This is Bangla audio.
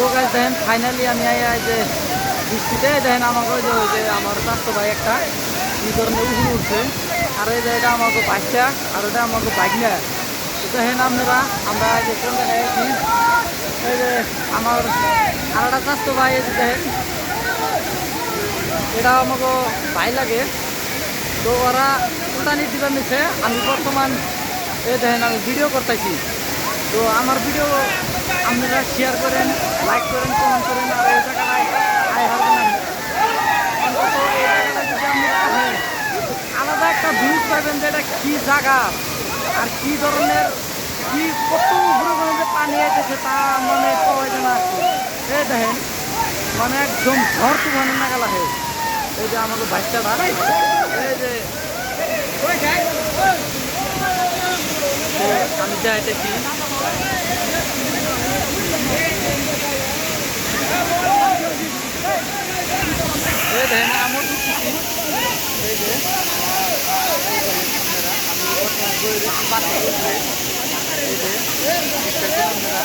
তো গাছ দেখেন ফাইনালি আমি যে বৃষ্টিতে দেখেন আমাকে ওই যে আমার স্বাস্থ্য ভাই একটা এই ধরনের উপরে উঠছে। আর এই যে এটা আমাকে বাচ্চা আর এটা আমাকে বাইক না। তো দেখেন আপনারা আমরা যে কোন জায়গায় আছি, এই যে আমার আর একটা স্বাস্থ্য ভাই এই যে দেখেন এটা আমাকে ভাই লাগে। তো ওরা উল্টানি দিবার নিছে, আমি বর্তমান এই দেখেন আমি ভিডিও করতেছি। তো আমার ভিডিও আপনারা শেয়ার করেন, লাইক করেন, কমেন্ট করেন। আর এই জায়গাটায় আয় হারবেন অন্তত এই জায়গাটা যদি আপনারা আসেন আলাদা একটা ভিউজ পাবেন যে এটা কী জায়গা আর কী ধরনের কী কত উপরে মানে যে পানি এসেছে তা মানে পাওয়া যায় না। এই দেখেন মানে একদম ঝড় তুফানের নাগাল আছে। এই যে আমাকে বাচ্চাটা এই যে আমি যাইতেছি এই দেখেন আমার ঢুকতেছি। এই যে আপনারা আমি বর্তমানে এই যে দেখতেছেন আপনারা